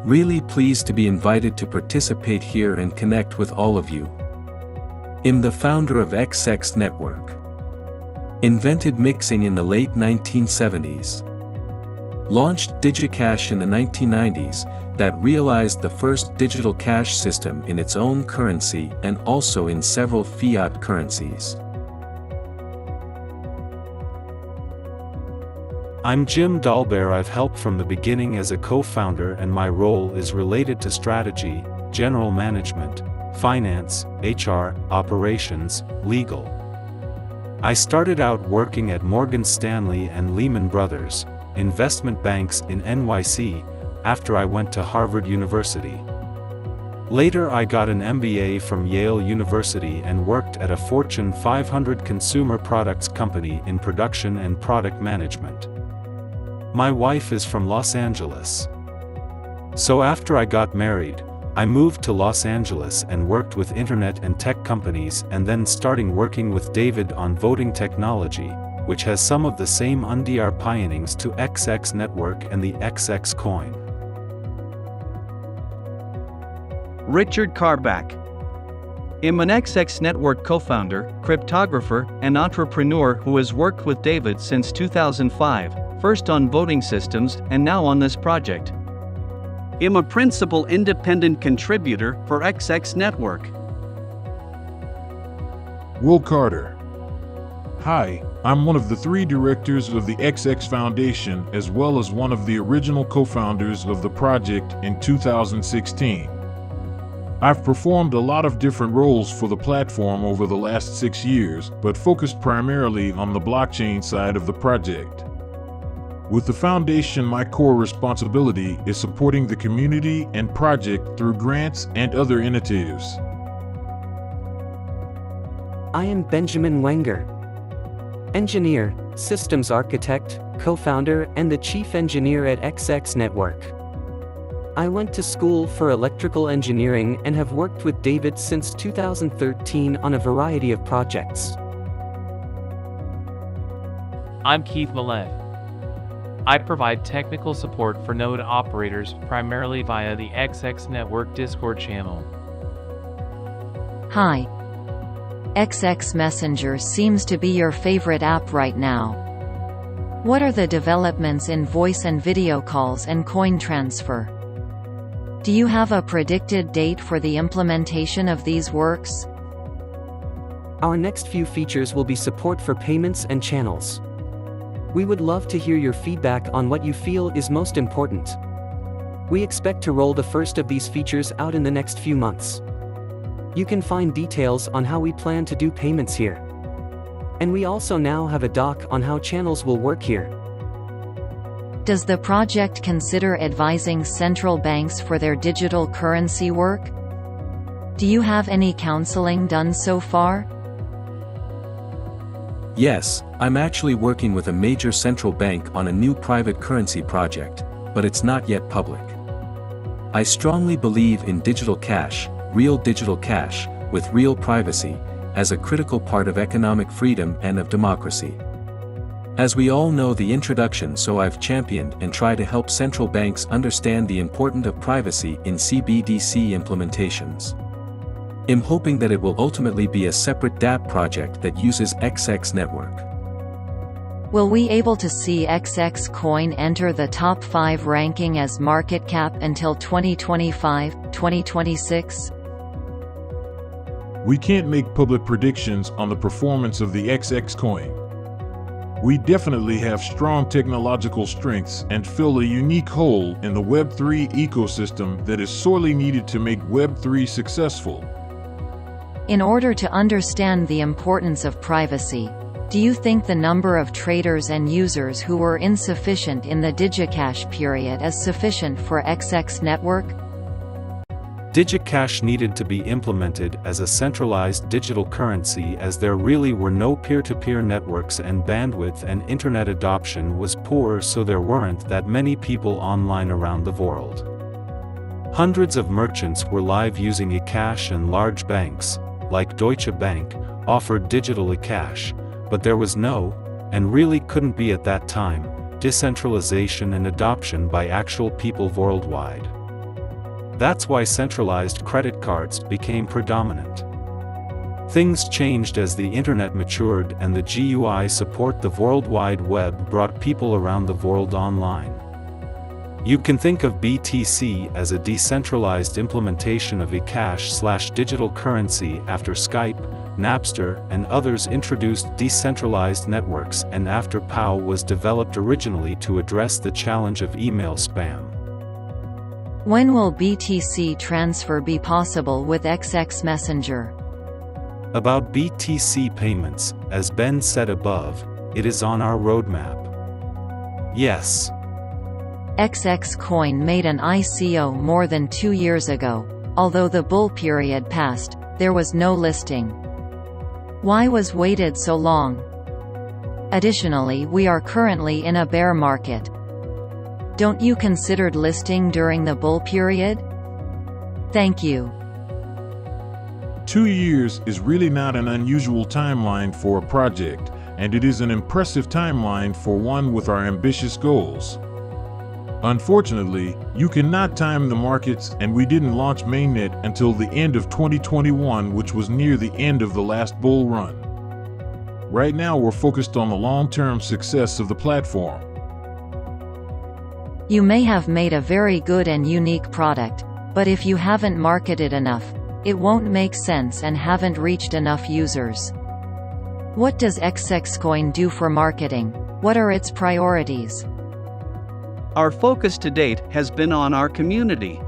Really pleased to be invited to participate here and connect with all of you. I'm the founder of XX Network. Invented mixing in the late 1970s. Launched DigiCash in the 1990s, that realized the first digital cash system in its own currency and also in several fiat currencies. I'm Jim Dahlbehr. I've helped from the beginning as a co-founder, and my role is related to strategy, general management, finance, HR, operations, legal. I started out working at Morgan Stanley and Lehman Brothers, investment banks in NYC, after I went to Harvard University. Later I got an MBA from Yale University and worked at a Fortune 500 consumer products company in production and product management. My wife is from Los Angeles. So after I got married, I moved to Los Angeles and worked with internet and tech companies, and then starting working with David on voting technology, which has some of the same underpinnings to XX Network and the XX coin. Richard Carbach. I'm an XX Network co-founder, cryptographer, and entrepreneur who has worked with David since 2005, first on voting systems and now on this project. I'm a principal independent contributor for XX Network. Will Carter. Hi, I'm one of the 3 directors of the XX Foundation as well as one of the original co-founders of the project in 2016. I've performed a lot of different roles for the platform over the last 6 years, but focused primarily on the blockchain side of the project. With the foundation, my core responsibility is supporting the community and project through grants and other initiatives. I am Benjamin Wenger. Engineer, systems architect, co-founder, and the chief engineer at XX Network. I went to school for electrical engineering and have worked with David since 2013 on a variety of projects. I'm Keith Millett. I provide technical support for node operators primarily via the XX Network Discord channel. Hi. XX Messenger seems to be your favorite app right now. What are the developments in voice and video calls and coin transfer? Do you have a predicted date for the implementation of these works? Our next few features will be support for payments and channels. We would love to hear your feedback on what you feel is most important. We expect to roll the first of these features out in the next few months. You can find details on how we plan to do payments here. And we also now have a doc on how channels will work here. Does the project consider advising central banks for their digital currency work? Do you have any counseling done so far? Yes, I'm actually working with a major central bank on a new private currency project, but it's not yet public. I strongly believe in digital cash, real digital cash, with real privacy, as a critical part of economic freedom and of democracy. As we all know the introduction, so I've championed and tried to help central banks understand the importance of privacy in CBDC implementations. I'm hoping that it will ultimately be a separate dApp project that uses XX Network. Will we able to see XX Coin enter the top 5 ranking as market cap until 2025, 2026? We can't make public predictions on the performance of the XX coin. We definitely have strong technological strengths and fill a unique hole in the Web3 ecosystem that is sorely needed to make Web3 successful. In order to understand the importance of privacy, do you think the number of traders and users who were insufficient in the DigiCash period is sufficient for XX Network? DigiCash needed to be implemented as a centralized digital currency as there really were no peer-to-peer networks and bandwidth and internet adoption was poor, so there weren't that many people online around the world. Hundreds of merchants were live using eCash and large banks, like Deutsche Bank, offered digital eCash, but there was no, and really couldn't be at that time, decentralization and adoption by actual people worldwide. That's why centralized credit cards became predominant. Things changed as the internet matured and the GUI support the World Wide Web brought people around the world online. You can think of BTC as a decentralized implementation of eCash/digital currency after Skype, Napster, and others introduced decentralized networks and after POW was developed originally to address the challenge of email spam. When will BTC transfer be possible with XX Messenger? About BTC payments, as Ben said above, it is on our roadmap. Yes. XX Coin made an ICO more than 2 years ago. Although the bull period passed, there was no listing. Why was waited so long? Additionally, we are currently in a bear market. Don't you considered listing during the bull period? Thank you. 2 years is really not an unusual timeline for a project, and it is an impressive timeline for one with our ambitious goals. Unfortunately, you cannot time the markets, and we didn't launch mainnet until the end of 2021, which was near the end of the last bull run. Right now we're focused on the long-term success of the platform. You may have made a very good and unique product, but if you haven't marketed enough, it won't make sense and haven't reached enough users. What does XXCoin do for marketing? What are its priorities? Our focus to date has been on our community.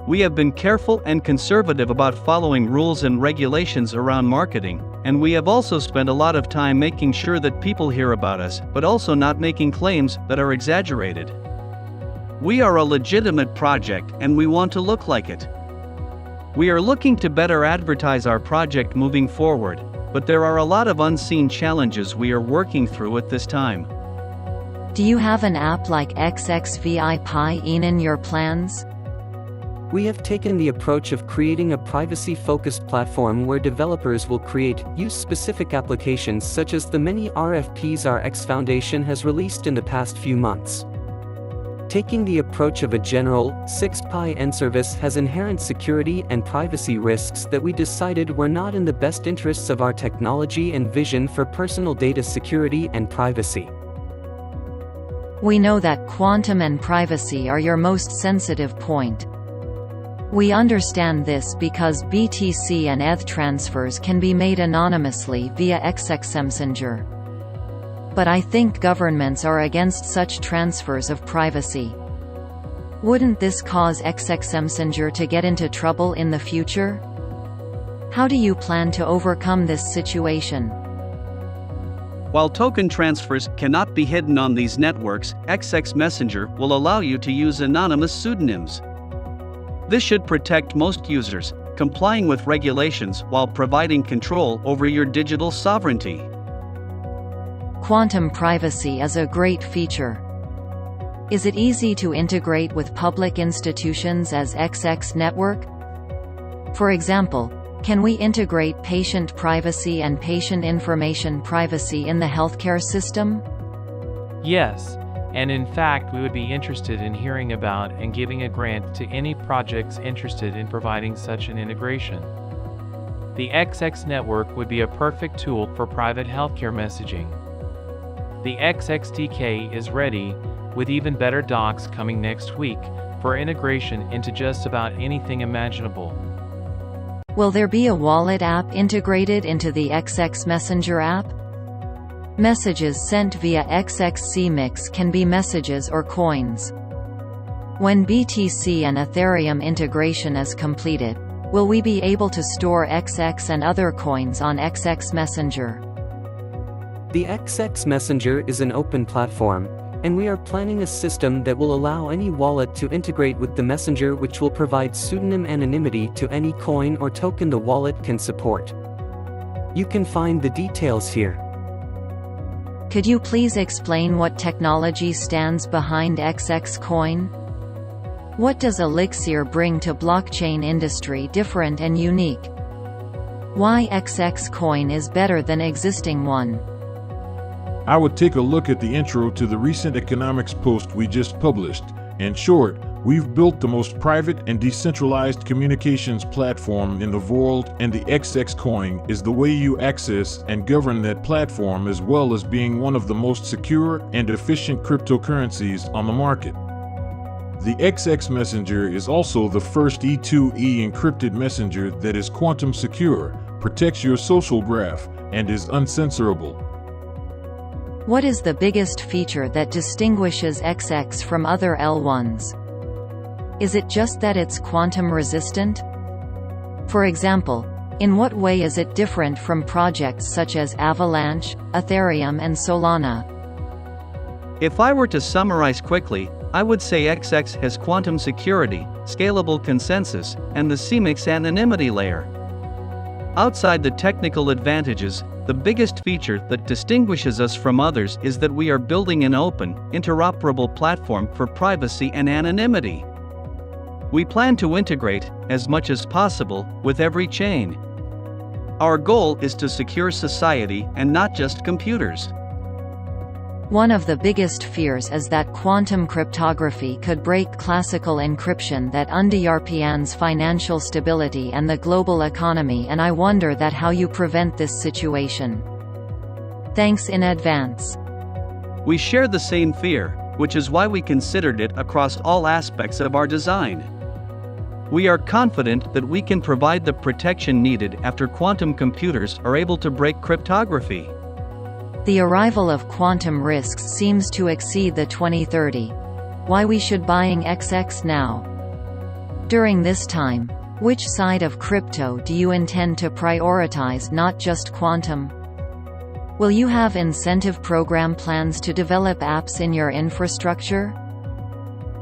We have been careful and conservative about following rules and regulations around marketing, and we have also spent a lot of time making sure that people hear about us, but also not making claims that are exaggerated. We are a legitimate project and we want to look like it. We are looking to better advertise our project moving forward, but there are a lot of unseen challenges we are working through at this time. Do you have an app like XXVIP in your plans? We have taken the approach of creating a privacy-focused platform where developers will create use-specific applications such as the many RFPs our X Foundation has released in the past few months. Taking the approach of a general 6pi service has inherent security and privacy risks that we decided were not in the best interests of our technology and vision for personal data security and privacy. We know that quantum and privacy are your most sensitive point. We understand this because BTC and ETH transfers can be made anonymously via XX Messenger. But I think governments are against such transfers of privacy. Wouldn't this cause XX Messenger to get into trouble in the future? How do you plan to overcome this situation? While token transfers cannot be hidden on these networks, XX Messenger will allow you to use anonymous pseudonyms. This should protect most users, complying with regulations while providing control over your digital sovereignty. Quantum privacy is a great feature. Is it easy to integrate with public institutions as XX Network? For example, can we integrate patient privacy and patient information privacy in the healthcare system? Yes, and in fact we would be interested in hearing about and giving a grant to any projects interested in providing such an integration. The XX network would be a perfect tool for private healthcare messaging. The XXTK is ready, with even better docs coming next week, for integration into just about anything imaginable. Will there be a wallet app integrated into the XX Messenger app? Messages sent via XXCMix can be messages or coins. When BTC and Ethereum integration is completed, will we be able to store XX and other coins on XX Messenger? The XX Messenger is an open platform, and we are planning a system that will allow any wallet to integrate with the messenger, which will provide pseudonym anonymity to any coin or token the wallet can support. You can find the details here. Could you please explain what technology stands behind XX Coin? What does Elixir bring to blockchain industry different and unique? Why XX Coin is better than existing one? I would take a look at the intro to the recent economics post we just published. In short, We've built the most private and decentralized communications platform in the world, and the XX coin is the way you access and govern that platform, as well as being one of the most secure and efficient cryptocurrencies on the market. The XX Messenger is also the first E2E encrypted messenger that is quantum secure, protects your social graph, and is uncensorable. What is the biggest feature that distinguishes XX from other L1s? Is it just that it's quantum resistant? For example, in what way is it different from projects such as Avalanche, Ethereum and Solana? If I were to summarize quickly, I would say XX has quantum security, scalable consensus, and the CMIX anonymity layer. Outside the technical advantages, the biggest feature that distinguishes us from others is that we are building an open, interoperable platform for privacy and anonymity. We plan to integrate, as much as possible, with every chain. Our goal is to secure society and not just computers. One of the biggest fears is that quantum cryptography could break classical encryption that underpins financial stability and the global economy, and I wonder that how you prevent this situation. Thanks in advance. We share the same fear, which is why we considered it across all aspects of our design. We are confident that we can provide the protection needed after quantum computers are able to break cryptography. The arrival of quantum risks seems to exceed the 2030. Why we should buying XX now? During this time, which side of crypto do you intend to prioritize, not just quantum? Will you have incentive program plans to develop apps in your infrastructure?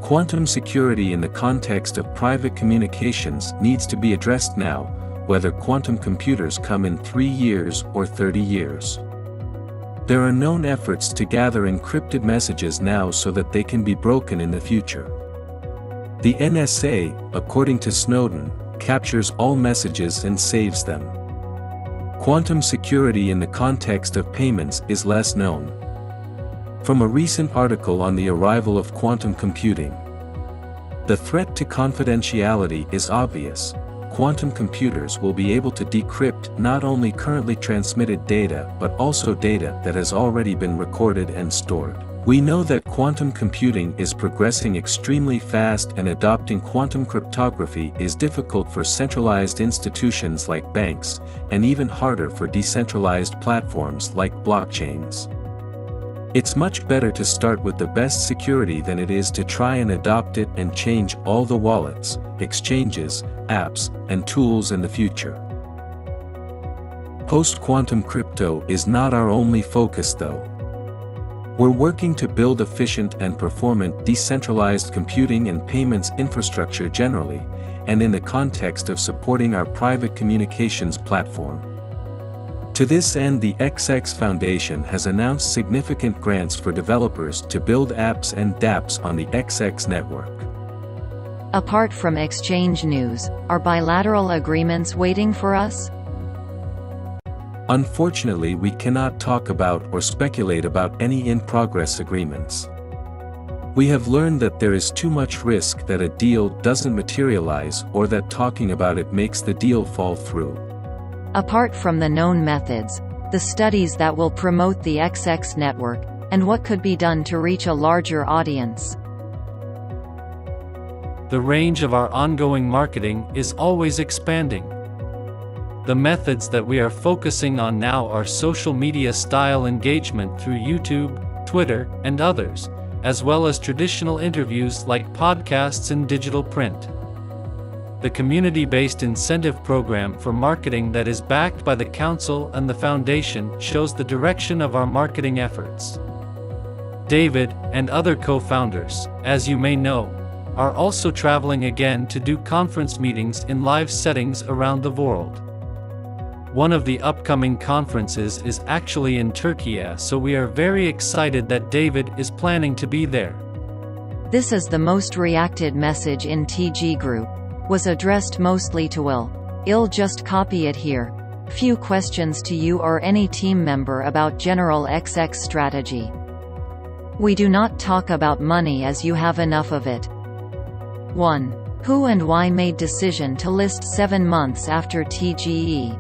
Quantum security in the context of private communications needs to be addressed now, whether quantum computers come in 3 years or 30 years. There are known efforts to gather encrypted messages now so that they can be broken in the future. The NSA, according to Snowden, captures all messages and saves them. Quantum security in the context of payments is less known. From a recent article on the arrival of quantum computing, the threat to confidentiality is obvious. Quantum computers will be able to decrypt not only currently transmitted data but also data that has already been recorded and stored. We know that quantum computing is progressing extremely fast, and adopting quantum cryptography is difficult for centralized institutions like banks, and even harder for decentralized platforms like blockchains. It's much better to start with the best security than it is to try and adopt it and change all the wallets, exchanges, apps, and tools in the future. Post-quantum crypto is not our only focus though. We're working to build efficient and performant decentralized computing and payments infrastructure generally, and in the context of supporting our private communications platform. To this end, the XX Foundation has announced significant grants for developers to build apps and dApps on the XX network. Apart from exchange news, are bilateral agreements waiting for us? Unfortunately, we cannot talk about or speculate about any in-progress agreements. We have learned that there is too much risk that a deal doesn't materialize, or that talking about it makes the deal fall through. Apart from the known methods, the studies that will promote the XX network, and what could be done to reach a larger audience. The range of our ongoing marketing is always expanding. The methods that we are focusing on now are social media style engagement through YouTube, Twitter, and others, as well as traditional interviews like podcasts and digital print. The community-based incentive program for marketing that is backed by the Council and the Foundation shows the direction of our marketing efforts. David, and other co-founders, as you may know, are also traveling again to do conference meetings in live settings around the world. One of the upcoming conferences is actually in Türkiye, so we are very excited that David is planning to be there. This is the most reacted message in TG Group. Was addressed mostly to Will. I'll just copy it here. Few questions to you or any team member about general XX strategy. We do not talk about money as you have enough of it. 1. Who and why made decision to list 7 months after TGE?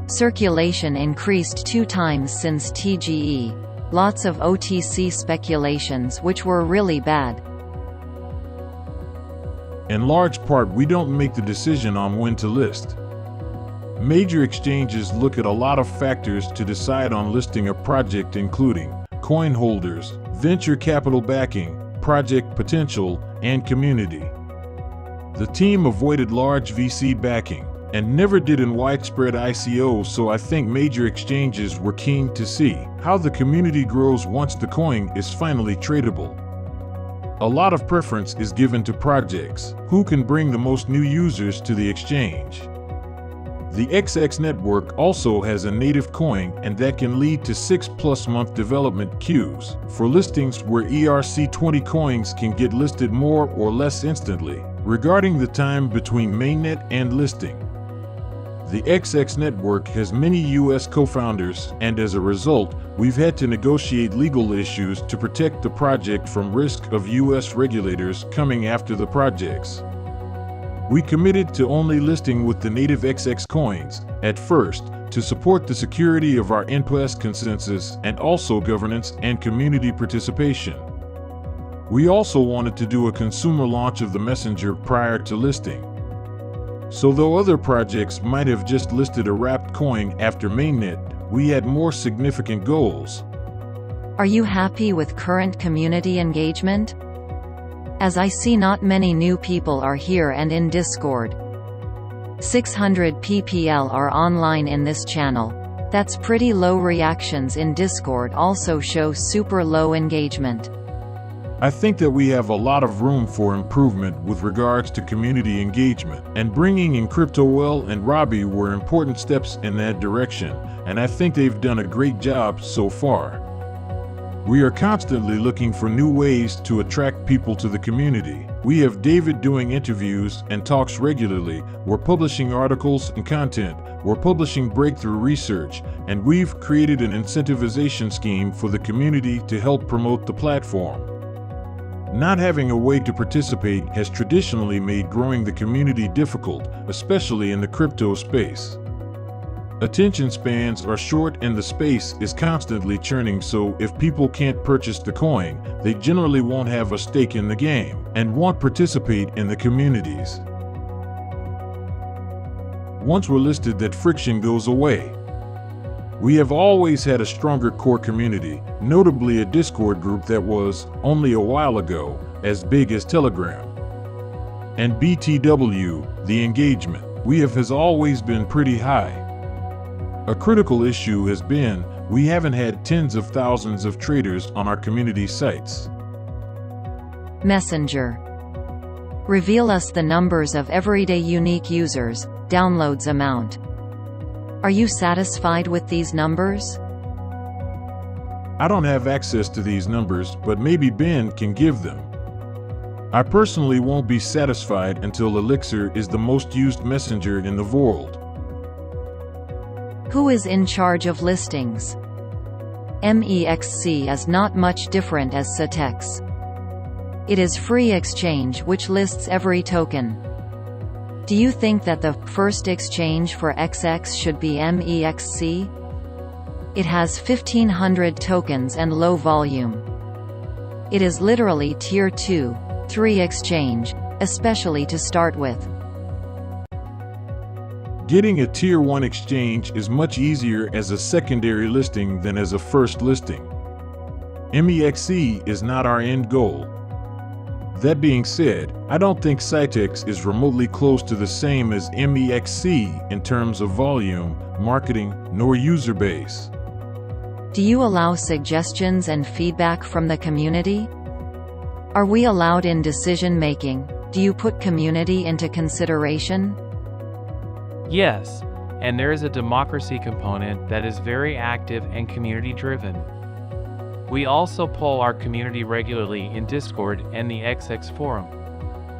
Circulation increased 2 times since TGE. Lots of OTC speculations which were really bad. In large part, we don't make the decision on when to list. Major exchanges look at a lot of factors to decide on listing a project, including coin holders, venture capital backing, project potential, and community. The team avoided large VC backing and never did in widespread ICOs, so I think major exchanges were keen to see how the community grows once the coin is finally tradable. A lot of preference is given to projects who can bring the most new users to the exchange. The XX network also has a native coin, and that can lead to 6+ month development queues for listings where ERC20 coins can get listed more or less instantly, regarding the time between mainnet and listing. The XX network has many US co-founders, and as a result, we've had to negotiate legal issues to protect the project from risk of US regulators coming after the projects. We committed to only listing with the native XX coins at first to support the security of our NPS consensus and also governance and community participation. We also wanted to do a consumer launch of the messenger prior to listing. So though other projects might have just listed a wrapped coin after mainnet, we had more significant goals. Are you happy with current community engagement? As I see, not many new people are here and in Discord. 600 ppl are online in this channel. That's pretty low. Reactions in Discord also show super low engagement. I think that we have a lot of room for improvement with regards to community engagement, and bringing in CryptoWell and Robbie were important steps in that direction, and I think they've done a great job so far. We are constantly looking for new ways to attract people to the community. We have David doing interviews and talks regularly, we're publishing articles and content, we're publishing breakthrough research, and we've created an incentivization scheme for the community to help promote the platform. Not having a way to participate has traditionally made growing the community difficult, especially in the crypto space. Attention spans are short and the space is constantly churning, so if people can't purchase the coin, they generally won't have a stake in the game and won't participate in the communities. Once we're listed, that friction goes away. We have always had a stronger core community, notably a Discord group that was, only a while ago, as big as Telegram. And BTW, the engagement has always been pretty high. A critical issue has been, we haven't had tens of thousands of traders on our community sites. Messenger. Reveal us the numbers of everyday unique users, downloads amount. Are you satisfied with these numbers? I don't have access to these numbers, but maybe Ben can give them. I personally won't be satisfied until Elixir is the most used messenger in the world. Who is in charge of listings? MEXC is not much different as Satex. It is free exchange which lists every token. Do you think that the first exchange for XX should be MEXC? It has 1500 tokens and low volume. It is literally tier 2, 3 exchange, especially to start with. Getting a tier 1 exchange is much easier as a secondary listing than as a first listing. MEXC is not our end goal. That being said, I don't think Satex is remotely close to the same as MEXC in terms of volume, marketing, nor user base. Do you allow suggestions and feedback from the community? Are we allowed in decision making? Do you put community into consideration? Yes, and there is a democracy component that is very active and community driven. We also poll our community regularly in Discord and the XX forum.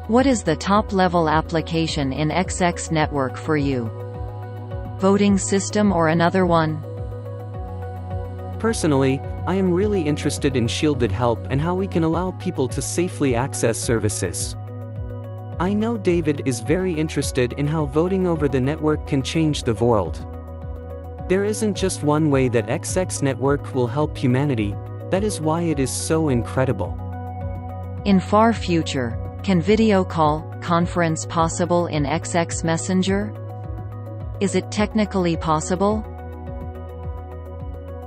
What is the top-level application in XX network for you? Voting system or another one? Personally, I am really interested in shielded help and how we can allow people to safely access services. I know David is very interested in how voting over the network can change the world. There isn't just one way that XX network will help humanity, that is why it is so incredible. In far future, can video call, conference possible in XX Messenger? Is it technically possible?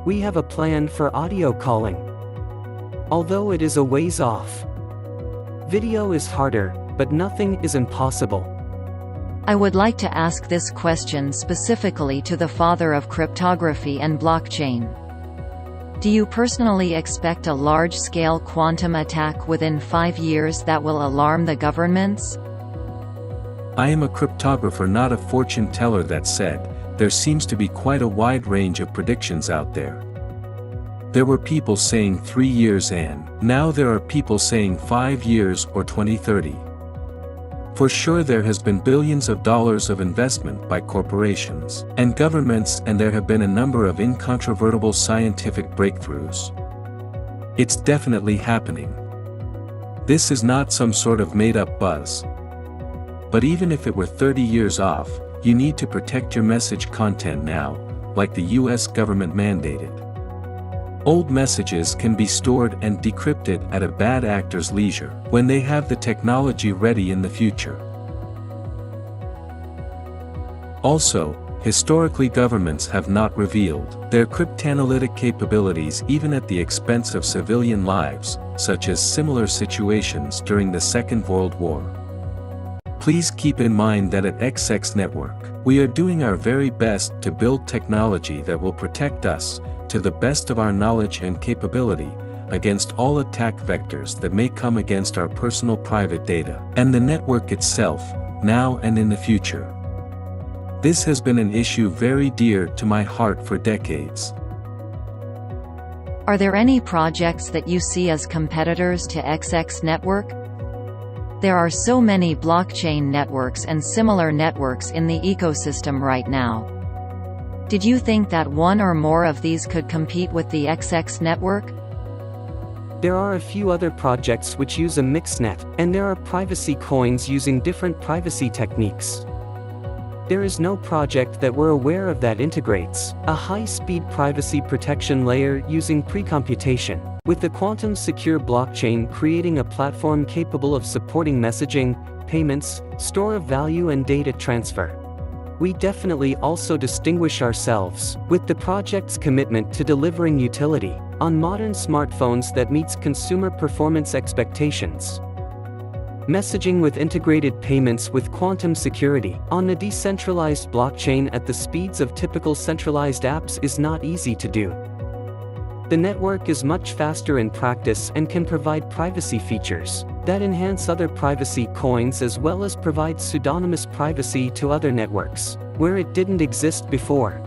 We have a plan for audio calling. Although it is a ways off. Video is harder, but nothing is impossible. I would like to ask this question specifically to the father of cryptography and blockchain. Do you personally expect a large-scale quantum attack within 5 years that will alarm the governments? I am a cryptographer, not a fortune teller. That said, there seems to be quite a wide range of predictions out there. There were people saying 3 years, and now there are people saying 5 years or 2030. For sure, there has been billions of dollars of investment by corporations and governments, and there have been a number of incontrovertible scientific breakthroughs. It's definitely happening. This is not some sort of made-up buzz. But even if it were 30 years off, you need to protect your message content now, like the US government mandated. Old messages can be stored and decrypted at a bad actor's leisure when they have the technology ready in the future. Also, historically, governments have not revealed their cryptanalytic capabilities even at the expense of civilian lives, such as similar situations during the Second World War. Please keep in mind that at XX Network, we are doing our very best to build technology that will protect us, to the best of our knowledge and capability, against all attack vectors that may come against our personal private data, and the network itself, now and in the future. This has been an issue very dear to my heart for decades. Are there any projects that you see as competitors to XX Network? There are so many blockchain networks and similar networks in the ecosystem right now. Did you think that one or more of these could compete with the XX network? There are a few other projects which use a mixnet, and there are privacy coins using different privacy techniques. There is no project that we're aware of that integrates a high-speed privacy protection layer using precomputation, with the quantum secure blockchain creating a platform capable of supporting messaging, payments, store of value and data transfer. We definitely also distinguish ourselves with the project's commitment to delivering utility on modern smartphones that meets consumer performance expectations. Messaging with integrated payments with quantum security on a decentralized blockchain at the speeds of typical centralized apps is not easy to do. The network is much faster in practice and can provide privacy features that enhance other privacy coins as well as provide pseudonymous privacy to other networks, where it didn't exist before.